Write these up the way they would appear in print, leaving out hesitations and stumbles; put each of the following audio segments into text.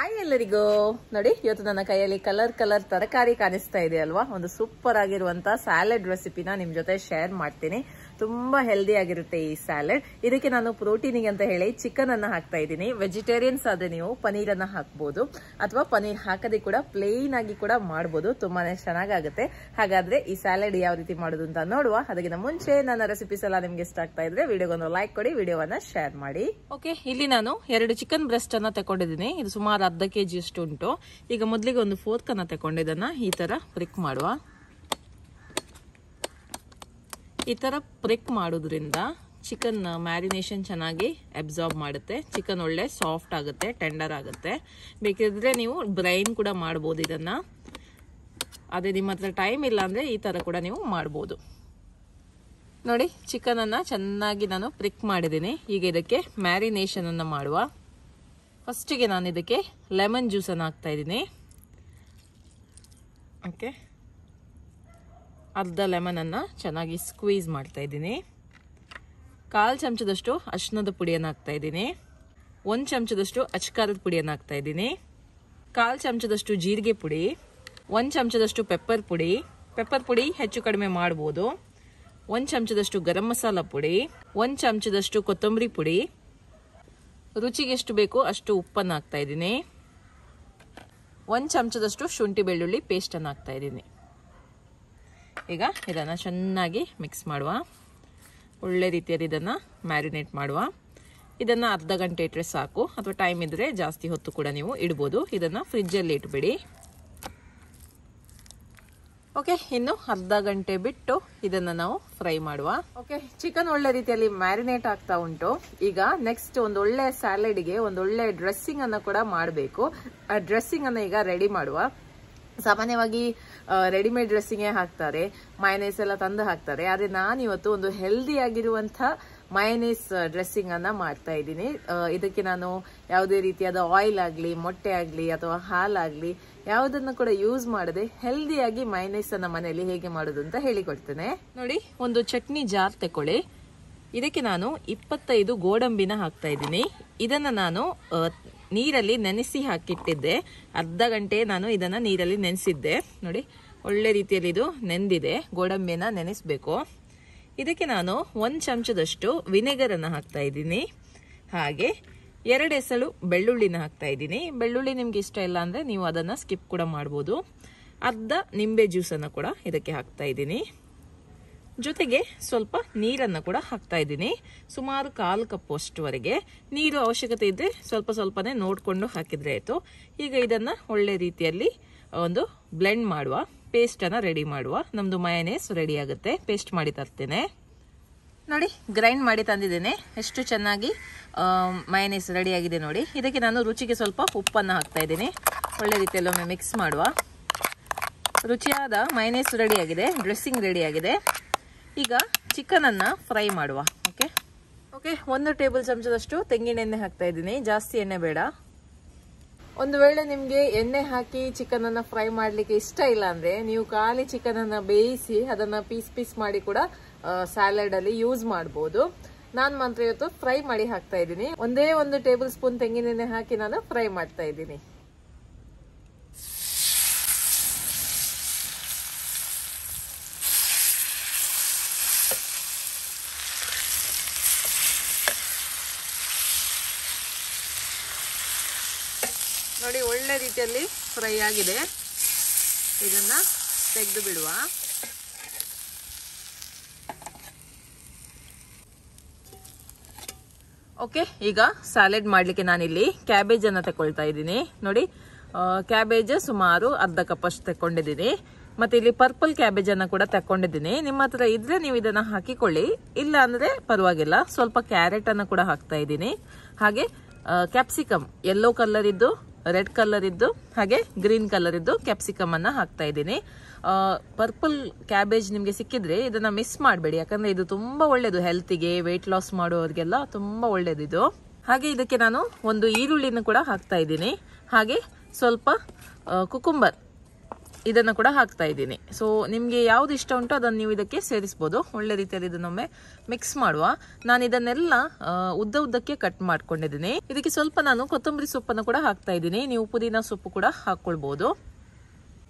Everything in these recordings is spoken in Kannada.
ಹಾಯ್ ಎಲ್ಲರಿಗೂ ನೋಡಿ ಇವತ್ತು ನನ್ನ ಕೈಯಲ್ಲಿ ಕಲರ್ ತರಕಾರಿ ಕಾಣಿಸ್ತಾ ಇದೆ ಅಲ್ವಾ. ಒಂದು ಸೂಪರ್ ಆಗಿರುವಂತ ಸ್ಯಾಲೆಡ್ ರೆಸಿಪಿನ ನಿಮ್ ಜೊತೆ ಶೇರ್ ಮಾಡ್ತೀನಿ. ತುಂಬಾ ಹೆಲ್ದಿ ಆಗಿರುತ್ತೆ ಈ ಸ್ಯಾಲೆಡ್. ಇದಕ್ಕೆ ನಾನು ಪ್ರೋಟೀನಿಗೆ ಅಂತ ಹೇಳಿ ಚಿಕನ್ ಅನ್ನ ಹಾಕ್ತಾ ಇದ್ದೀನಿ. ವೆಜಿಟೇರಿಯನ್ಸ್ ಆದ್ರೆ ನೀವು ಪನೀರ್ ಅನ್ನ ಹಾಕ್ಬಹುದು ಅಥವಾ ಪನೀರ್ ಹಾಕದೆ ಕೂಡ ಪ್ಲೇನ್ ಆಗಿ ಕೂಡ ಮಾಡಬಹುದು. ತುಂಬಾನೇ ಚೆನ್ನಾಗುತ್ತೆ. ಹಾಗಾದ್ರೆ ಈ ಸ್ಯಾಲೆಡ್ ಯಾವ ರೀತಿ ಮಾಡೋದು ಅಂತ ನೋಡುವ. ಅದಕ್ಕಿಂತ ಮುಂಚೆ ನನ್ನ ರೆಸಿಪೀಸ್ ಎಲ್ಲ ನಿಮ್ಗೆ ಇಷ್ಟ ಆಗ್ತಾ ಇದ್ರೆ ವಿಡಿಯೋಗೊಂದು ಲೈಕ್ ಕೊಡಿ, ವಿಡಿಯೋವನ್ನ ಶೇರ್ ಮಾಡಿ. ಓಕೆ, ಇಲ್ಲಿ ನಾನು 2 ಚಿಕನ್ ಬ್ರೆಸ್ಟ್ ಅನ್ನ ತಗೊಂಡಿದ್ದೀನಿ. ಇದು ಸುಮಾರು ಅರ್ಧ kg ಅಷ್ಟು ಉಂಟು. ಈಗ ಮೊದಲಿಗೆ ಒಂದು ಫೋರ್ಕ್ ಅನ್ನ ತಗೊಂಡಿದ್ದನ್ನ ಈ ತರ ಪ್ರಿಕ್ ಮಾಡುವ. ಈ ತರ ಪ್ರಿಕ್ ಮಾಡೋದ್ರಿಂದ ಚಿಕನ್ ಮ್ಯಾರಿನೇಷನ್ ಚೆನ್ನಾಗಿ ಅಬ್ಸಾರ್ಬ್ ಮಾಡುತ್ತೆ. ಚಿಕನ್ ಒಳ್ಳೆ ಸಾಫ್ಟ್ ಆಗುತ್ತೆ, ಟೆಂಡರ್ ಆಗುತ್ತೆ. ಬೇಕಿದ್ರೆ ನೀವು ಬ್ರೈನ್ ಕೂಡ ಮಾಡಬಹುದು ಇದನ್ನ. ಅದೇ ನಿಮ್ಮ ಹತ್ರ ಟೈಮ್ ಇಲ್ಲ ಅಂದ್ರೆ ಈ ತರ ಕೂಡ ನೀವು ಮಾಡಬಹುದು. ನೋಡಿ, ಚಿಕನ್ ಅನ್ನ ಚೆನ್ನಾಗಿ ನಾನು ಪ್ರಿಕ್ ಮಾಡಿದ್ದೀನಿ. ಈಗ ಇದಕ್ಕೆ ಮ್ಯಾರಿನೇಷನ್ ಅನ್ನ ಮಾಡುವ. ಫಸ್ಟಿಗೆ ನಾನು ಇದಕ್ಕೆ ಲೆಮನ್ ಜ್ಯೂಸ್ ಅನ್ನು ಹಾಕ್ತಾ ಇದ್ದೀನಿ. ಓಕೆ, ಅರ್ಧ ಲೆಮನ್ ಅನ್ನ ಚೆನ್ನಾಗಿ ಸ್ಕ್ವೀಸ್ ಮಾಡ್ತಾ ಇದ್ದೀನಿ. 1/4 ಚಮಚದಷ್ಟು ಅರಿಶಿಣದ ಪುಡಿಯನ್ನು ಹಾಕ್ತಾ ಇದ್ದೀನಿ. 1 ಚಮಚದಷ್ಟು ಅಚ್ಕಾರದ ಪುಡಿಯನ್ನು ಹಾಕ್ತಾ ಇದ್ದೀನಿ. 1/4 ಚಮಚದಷ್ಟು ಜೀರಿಗೆ ಪುಡಿ, 1 ಚಮಚದಷ್ಟು ಪೆಪ್ಪರ್ ಪುಡಿ. ಪೆಪ್ಪರ್ ಪುಡಿ ಹೆಚ್ಚು ಕಡಿಮೆ ಮಾಡಬಹುದು. 1 ಚಮಚದಷ್ಟು ಗರಂ ಮಸಾಲ ಪುಡಿ, 1 ಚಮಚದಷ್ಟು ಕೊತ್ತಂಬರಿ ಪುಡಿ, ರುಚಿಗೆ ಎಷ್ಟು ಬೇಕು ಅಷ್ಟು ಉಪ್ಪನ್ನು ಹಾಕ್ತಾ ಇದ್ದೀನಿ. 1 ಚಮಚದಷ್ಟು ಶುಂಠಿ ಬೆಳ್ಳುಳ್ಳಿ ಪೇಸ್ಟ್ ಅನ್ನು ಹಾಕ್ತಾ ಇದ್ದೀನಿ. ಈಗ ಇದನ್ನ ಚೆನ್ನಾಗಿ ಮಿಕ್ಸ್ ಮಾಡುವ. ಒಳ್ಳೆ ರೀತಿಯಲ್ಲಿ ಇದನ್ನ ಮ್ಯಾರಿನೇಟ್ ಮಾಡುವ. ಇದನ್ನ ಅರ್ಧ ಗಂಟೆ ಇಟ್ಟರೆ ಸಾಕು, ಅಥವಾ ಟೈಮ್ ಇದ್ರೆ ಜಾಸ್ತಿ ಹೊತ್ತು ಕೂಡ ನೀವು ಇಡಬಹುದು. ಇದನ್ನ ಫ್ರಿಡ್ಜ್ ಅಲ್ಲಿ ಇಟ್ಬಿಡಿ. ಓಕೆ, ಇನ್ನು ಅರ್ಧ ಗಂಟೆ ಬಿಟ್ಟು ಇದನ್ನ ನಾವು ಫ್ರೈ ಮಾಡುವ. ಓಕೆ, ಚಿಕನ್ ಒಳ್ಳೆ ರೀತಿಯಲ್ಲಿ ಮ್ಯಾರಿನೇಟ್ ಆಗ್ತಾ ಉಂಟು. ಈಗ ನೆಕ್ಸ್ಟ್ ಒಂದು ಒಳ್ಳೆ ಸ್ಯಾಲೆಡ್ಗೆ ಒಂದು ಒಳ್ಳೆ ಡ್ರೆಸ್ಸಿಂಗ್ ಅನ್ನ ಕೂಡ ಮಾಡಬೇಕು. ಆ ಡ್ರೆಸ್ಸಿಂಗ್ ಅನ್ನ ಈಗ ರೆಡಿ ಮಾಡುವ. ಸಾಮಾನ್ಯವಾಗಿ ರೆಡಿಮೇಡ್ ಡ್ರೆಸ್ಸಿಂಗ್ ಹಾಕ್ತಾರೆ, ಮಯನೈಸ್ ಎಲ್ಲ ತಂದು ಹಾಕ್ತಾರೆ. ಆದ್ರೆ ನಾನಿವತ್ತು ಒಂದು ಹೆಲ್ದಿ ಆಗಿರುವಂತ ಮಯನೈಸ್ ಡ್ರೆಸ್ಸಿಂಗ್ ಅನ್ನ ಮಾಡ್ತಾ ಇದ್ದೀನಿ. ಇದಕ್ಕೆ ನಾನು ಯಾವುದೇ ರೀತಿಯಾದ ಆಯಿಲ್ ಆಗ್ಲಿ, ಮೊಟ್ಟೆ ಆಗ್ಲಿ ಅಥವಾ ಹಾಲಾಗ್ಲಿ ಯಾವುದನ್ನು ಕೂಡ ಯೂಸ್ ಮಾಡದೆ ಹೆಲ್ದಿಯಾಗಿ ಮಯನೈಸ್ ಅನ್ನ ಮನೆಯಲ್ಲಿ ಹೇಗೆ ಮಾಡೋದು ಅಂತ ಹೇಳಿಕೊಡ್ತೇನೆ. ನೋಡಿ, ಒಂದು ಚಟ್ನಿ ಜಾರ್ ತಕೊಳ್ಳಿ. ಇದಕ್ಕೆ ನಾನು 25 ಗೋಡಂಬಿನ ಹಾಕ್ತಾ ಇದ್ದೀನಿ. ಇದನ್ನ ನಾನು ನೀರಲ್ಲಿ ನೆನೆಸಿ ಹಾಕಿಟ್ಟಿದ್ದೆ. ಅರ್ಧ ಗಂಟೆ ನಾನು ಇದನ್ನ ನೀರಲ್ಲಿ ನೆನೆಸಿದ್ದೆ. ನೋಡಿ, ಒಳ್ಳೆ ರೀತಿಯಲ್ಲಿ ಇದು ನೆಂದಿದೆ. ಗೋಡಂಬಿನ ನೆನೆಸಬೇಕು. ಇದಕ್ಕೆ ನಾನು 1 ಚಮಚದಷ್ಟು ವಿನೆಗರ್ ಅನ್ನ ಹಾಕ್ತಾ ಇದ್ದೀನಿ. ಹಾಗೆ 2 ಎಸಳು ಬೆಳ್ಳುಳ್ಳಿನ ಹಾಕ್ತಾ ಇದ್ದೀನಿ. ಬೆಳ್ಳುಳ್ಳಿ ನಿಮ್ಗೆ ಇಷ್ಟ ಇಲ್ಲ ಅಂದ್ರೆ ನೀವು ಅದನ್ನ ಸ್ಕಿಪ್ ಕೂಡ ಮಾಡಬಹುದು. ಅರ್ಧ ನಿಂಬೆ ಜ್ಯೂಸ್ ಅನ್ನ ಕೂಡ ಇದಕ್ಕೆ ಹಾಕ್ತಾ ಇದ್ದೀನಿ. ಜೊತೆಗೆ ಸ್ವಲ್ಪ ನೀರನ್ನ ಕೂಡ ಹಾಕ್ತಾ ಇದ್ದೀನಿ. ಸುಮಾರು 1/4 ಕಪ್ ಅಷ್ಟುವರೆಗೆ. ನೀರು ಅವಶ್ಯಕತೆ ಇದ್ರೆ ಸ್ವಲ್ಪನೇ ನೋಡ್ಕೊಂಡು ಹಾಕಿದ್ರೆ ಆಯ್ತು. ಈಗ ಇದನ್ನ ಒಳ್ಳೆ ರೀತಿಯಲ್ಲಿ ಒಂದು ಬ್ಲೆಂಡ್ ಮಾಡುವ, ಪೇಸ್ಟ್ ಅನ್ನ ರೆಡಿ ಮಾಡುವ. ನಮ್ದು ಮಯನೈಸ್ ರೆಡಿ ಆಗುತ್ತೆ. ಪೇಸ್ಟ್ ಮಾಡಿ ತರ್ತೇನೆ. ನೋಡಿ, ಗ್ರೈಂಡ್ ಮಾಡಿ ತಂದಿದ್ದೇನೆ. ಎಷ್ಟು ಚೆನ್ನಾಗಿ ಮಯನೈಸ್ ರೆಡಿ ಆಗಿದೆ ನೋಡಿ. ಇದಕ್ಕೆ ನಾನು ರುಚಿಗೆ ಸ್ವಲ್ಪ ಉಪ್ಪನ್ನು ಹಾಕ್ತಾ ಇದ್ದೀನಿ. ಒಳ್ಳೆ ರೀತಿಯಲ್ಲಿ ಒಮ್ಮೆ ಮಿಕ್ಸ್ ಮಾಡುವ. ರುಚಿಯಾದ ಮಯನೈಸ್ ರೆಡಿ ಆಗಿದೆ, ಡ್ರೆಸ್ಸಿಂಗ್ ರೆಡಿ ಆಗಿದೆ. ಈಗ ಚಿಕನ್ ಅನ್ನ ಫ್ರೈ ಮಾಡುವ. ಓಕೆ, 1 ಟೇಬಲ್ ಚಮಚದಷ್ಟು ತೆಂಗಿನ ಎಣ್ಣೆ ಹಾಕ್ತಾ ಇದ್ದೀನಿ. ಜಾಸ್ತಿ ಎಣ್ಣೆ ಬೇಡ. ಒಂದು ವೇಳೆ ನಿಮ್ಗೆ ಎಣ್ಣೆ ಹಾಕಿ ಚಿಕನ್ ಅನ್ನ ಫ್ರೈ ಮಾಡ್ಲಿಕ್ಕೆ ಇಷ್ಟ ಇಲ್ಲ ಅಂದ್ರೆ ನೀವು ಖಾಲಿ ಚಿಕನ್ ಅನ್ನ ಬೇಯಿಸಿ ಅದನ್ನ ಪೀಸ್ ಮಾಡಿ ಕೂಡ ಸ್ಯಾಲೆಡ್ ಅಲ್ಲಿ ಯೂಸ್ ಮಾಡಬಹುದು. ನಾನ್ ಮಾತ್ರ ಇವತ್ತು ಫ್ರೈ ಮಾಡಿ ಹಾಕ್ತಾ ಇದ್ದೀನಿ. 1 ಟೇಬಲ್ ಸ್ಪೂನ್ ತೆಂಗಿನ ಎಣ್ಣೆ ಹಾಕಿ ನಾನು ಫ್ರೈ ಮಾಡ್ತಾ ಇದ್ದೀನಿ. ನೋಡಿ, ಒಳ್ಳೆ ರೀತಿಯಲ್ಲಿ ಫ್ರೈ ಆಗಿದೆ. ಇದನ್ನ ತೆಗೆದು ಬಿಡುವ. ಓಕೆ, ಈಗ ಸ್ಯಾಲೆಡ್ ಮಾಡ್ಲಿಕ್ಕೆ ನಾನಿಲ್ಲಿ ಕ್ಯಾಬೇಜ್ ಅನ್ನ ತಗೊಳ್ತಾ ಇದ್ದೀನಿ. ನೋಡಿ, ಕ್ಯಾಬೇಜ್ ಸುಮಾರು ಅರ್ಧ ಕಪ್ ಅಷ್ಟು ತಕೊಂಡಿದ್ದೀನಿ. ಮತ್ತೆ ಇಲ್ಲಿ ಪರ್ಪಲ್ ಕ್ಯಾಬೇಜ್ ಅನ್ನ ಕೂಡ ತಕೊಂಡಿದ್ದೀನಿ. ನಿಮ್ಮ ಹತ್ರ ಇದ್ರೆ ನೀವು ಇದನ್ನ ಹಾಕಿಕೊಳ್ಳಿ, ಇಲ್ಲ ಅಂದ್ರೆ ಪರವಾಗಿಲ್ಲ. ಸ್ವಲ್ಪ ಕ್ಯಾರೆಟ್ ಅನ್ನ ಕೂಡ ಹಾಕ್ತಾ ಇದ್ದೀನಿ. ಹಾಗೆ ಕ್ಯಾಪ್ಸಿಕಮ್, ಯೆಲ್ಲೋ ಕಲರ್ ಇದ್ದು, ರೆಡ್ ಕಲರ್ ಇದ್ದು, ಹಾಗೆ ಗ್ರೀನ್ ಕಲರ್ ಇದ್ದು ಕ್ಯಾಪ್ಸಿಕಮ್ ಅನ್ನ ಹಾಕ್ತಾ ಇದ್ದೀನಿ. ಪರ್ಪಲ್ ಕ್ಯಾಬೇಜ್ ನಿಮ್ಗೆ ಸಿಕ್ಕಿದ್ರೆ ಇದನ್ನ ಮಿಸ್ ಮಾಡಬೇಡಿ, ಯಾಕಂದ್ರೆ ಇದು ತುಂಬಾ ಒಳ್ಳೇದು ಹೆಲ್ತಿಗೆ, ವೆಯ್ಟ್ ಲಾಸ್ ಮಾಡೋರಿಗೆಲ್ಲ ತುಂಬಾ ಒಳ್ಳೇದು ಇದು. ಹಾಗೆ ಇದಕ್ಕೆ ನಾನು 1 ಈರುಳ್ಳಿನ ಕೂಡ ಹಾಕ್ತಾ ಇದ್ದೀನಿ. ಹಾಗೆ ಸ್ವಲ್ಪ ಕುಕುಂಬರ್ ಇದನ್ನ ಕೂಡ ಹಾಕ್ತಾ ಇದ್ದೀನಿ. ಸೊ ನಿಮ್ಗೆ ಯಾವ್ದು ಇಷ್ಟ ಉಂಟು ಅದನ್ನ ನೀವು ಇದಕ್ಕೆ ಸೇರಿಸಬಹುದು. ಒಳ್ಳೆ ರೀತಿಯಲ್ಲಿ ಇದನ್ನೊಮ್ಮೆ ಮಿಕ್ಸ್ ಮಾಡುವ. ನಾನು ಇದನ್ನೆಲ್ಲ ಉದ್ದಕ್ಕೆ ಕಟ್ ಮಾಡ್ಕೊಂಡಿದ್ದೀನಿ. ಇದಕ್ಕೆ ಸ್ವಲ್ಪ ನಾನು ಕೊತ್ತಂಬರಿ ಸೊಪ್ಪನ್ನು ಕೂಡ ಹಾಕ್ತಾ ಇದ್ದೀನಿ. ನೀವು ಪುದೀನ ಸೊಪ್ಪು ಕೂಡ ಹಾಕೊಳ್ಬಹುದು.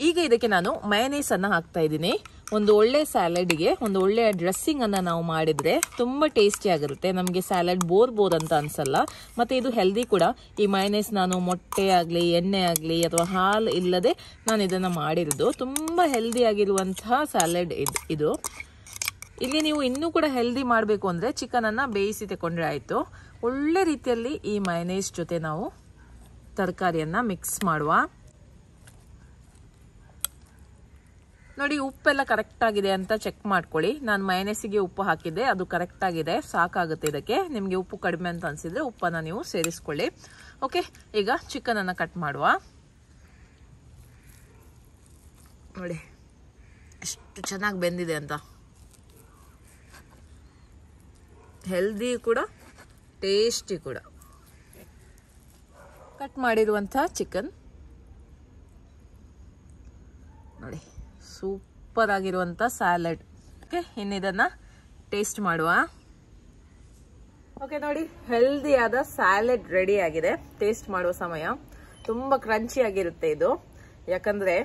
ಈಗ ಇದಕ್ಕೆ ನಾನು ಮಯೋನೈಸ್ ಅನ್ನ ಹಾಕ್ತಾ ಇದ್ದೀನಿ. ಒಂದು ಒಳ್ಳೆ ಸ್ಯಾಲಡ್ಗೆ ಒಂದು ಒಳ್ಳೆಯ ಡ್ರೆಸ್ಸಿಂಗ್ ಅನ್ನ ನಾವು ಮಾಡಿದ್ರೆ ತುಂಬಾ ಟೇಸ್ಟಿ ಆಗಿರುತ್ತೆ. ನಮಗೆ ಸ್ಯಾಲಡ್ ಬೋರ್ ಅಂತ ಅನ್ಸಲ್ಲ. ಮತ್ತೆ ಇದು ಹೆಲ್ದಿ ಕೂಡ. ಈ ಮಯೋನೈಸ್ ನಾನು ಮೊಟ್ಟೆ ಆಗ್ಲಿ ಎಣ್ಣೆ ಆಗ್ಲಿ ಅಥವಾ ಹಾಲು ಇಲ್ಲದೆ ನಾನು ಇದನ್ನ ಮಾಡಿರೋದು. ತುಂಬಾ ಹೆಲ್ದಿ ಆಗಿರುವಂತಹ ಸ್ಯಾಲಡ್ ಇದು. ಇಲ್ಲಿ ನೀವು ಇನ್ನೂ ಕೂಡ ಹೆಲ್ದಿ ಮಾಡಬೇಕು ಅಂದ್ರೆ ಚಿಕನ್ ಅನ್ನ ಬೇಯಿಸಿ ತಕೊಂಡ್ರೆ ಆಯ್ತು. ಒಳ್ಳೆ ರೀತಿಯಲ್ಲಿ ಈ ಮಯೋನೈಸ್ ಜೊತೆ ನಾವು ತರಕಾರಿಯನ್ನ ಮಿಕ್ಸ್ ಮಾಡುವ. ನೋಡಿ, ಉಪ್ಪೆಲ್ಲ ಕರೆಕ್ಟ್ ಆಗಿದೆ ಅಂತ ಚೆಕ್ ಮಾಡ್ಕೊಳ್ಳಿ. ನಾನು ಮಯೋನೈಸಿಗೆ ಉಪ್ಪು ಹಾಕಿದ್ದೆ, ಅದು ಕರೆಕ್ಟ್ ಆಗಿದೆ, ಸಾಕಾಗುತ್ತೆ. ಇದಕ್ಕೆ ನಿಮಗೆ ಉಪ್ಪು ಕಡಿಮೆ ಅಂತ ಅನ್ಸಿದ್ರೆ ಉಪ್ಪನ್ನ ನೀವು ಸೇರಿಸ್ಕೊಳ್ಳಿ. ಓಕೆ, ಈಗ ಚಿಕನ್ ಅನ್ನ ಕಟ್ ಮಾಡುವ. ನೋಡಿ ಎಷ್ಟು ಚೆನ್ನಾಗಿ ಬೆಂದಿದೆ ಅಂತ. ಹೆಲ್ದಿ ಕೂಡ ಟೇಸ್ಟಿ ಕೂಡ. ಕಟ್ ಮಾಡಿರುವಂತಹ ಚಿಕನ್ ನೋಡಿ, ಸೂಪರ್ ಆಗಿರುವಂತ ಸ್ಯಾಲಡ್. ಓಕೆ, ಇನ್ನು ಇದನ್ನ ಟೇಸ್ಟ್ ಮಾಡುವ. ಓಕೆ ನೋಡಿ, ಹೆಲ್ದಿ ಆದ ಸ್ಯಾಲಡ್ ರೆಡಿ ಆಗಿದೆ. ಟೇಸ್ಟ್ ಮಾಡುವ ಸಮಯ. ತುಂಬಾ ಕ್ರಂಚಿ ಆಗಿರುತ್ತೆ ಇದು, ಯಾಕಂದ್ರೆ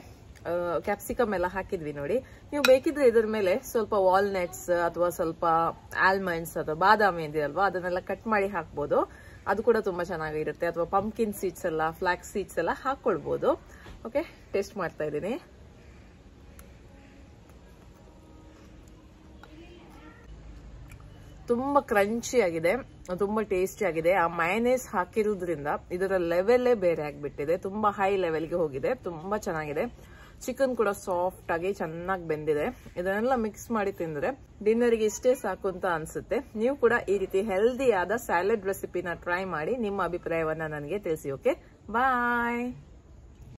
ಕ್ಯಾಪ್ಸಿಕಮ್ ಎಲ್ಲ ಹಾಕಿದ್ವಿ ನೋಡಿ. ನೀವು ಬೇಕಿದ್ರೆ ಇದ್ರ ಮೇಲೆ ಸ್ವಲ್ಪ ವಾಲ್ನಟ್ಸ್ ಅಥವಾ ಸ್ವಲ್ಪ ಆಲ್ಮಂಡ್ಸ್ ಅಥವಾ ಬಾದಾಮಿ ಇದೆಯಲ್ವಾ, ಅದನ್ನೆಲ್ಲ ಕಟ್ ಮಾಡಿ ಹಾಕ್ಬೋದು. ಅದು ಕೂಡ ತುಂಬಾ ಚೆನ್ನಾಗಿರುತ್ತೆ. ಅಥವಾ ಪಂಪ್ಕಿನ್ ಸೀಡ್ಸ್ ಎಲ್ಲ, ಫ್ಲಾಕ್ಸ್ ಸೀಡ್ಸ್ ಎಲ್ಲ ಹಾಕೊಳ್ಬಹುದು. ಓಕೆ, ಟೇಸ್ಟ್ ಮಾಡ್ತಾ ಇದ್ದೀನಿ. ತುಂಬಾ ಕ್ರಂಚಿ ಆಗಿದೆ, ತುಂಬಾ ಟೇಸ್ಟಿ ಆಗಿದೆ. ಆ ಮಯೋನೈಸ್ ಹಾಕಿರೋದ್ರಿಂದ ಇದರ ಲೆವೆಲ್ಲೇ ಬೇರೆ ಆಗ್ಬಿಟ್ಟಿದೆ. ತುಂಬಾ ಹೈ ಲೆವೆಲ್ಗೆ ಹೋಗಿದೆ. ತುಂಬಾ ಚೆನ್ನಾಗಿದೆ. ಚಿಕನ್ ಕೂಡ ಸಾಫ್ಟ್ ಆಗಿ ಚೆನ್ನಾಗಿ ಬೆಂದಿದೆ. ಇದನ್ನೆಲ್ಲ ಮಿಕ್ಸ್ ಮಾಡಿ ತಿಂದ್ರೆ ಡಿನ್ನರ್ಗೆ ಇಷ್ಟೇ ಸಾಕು ಅಂತ ಅನ್ಸುತ್ತೆ. ನೀವು ಕೂಡ ಈ ರೀತಿ ಹೆಲ್ದಿ ಆದ ಸ್ಯಾಲಡ್ ರೆಸಿಪಿನ ಟ್ರೈ ಮಾಡಿ ನಿಮ್ಮ ಅಭಿಪ್ರಾಯವನ್ನ ನನಗೆ ತಿಳಿಸಿ. ಓಕೆ, ಬಾಯ್.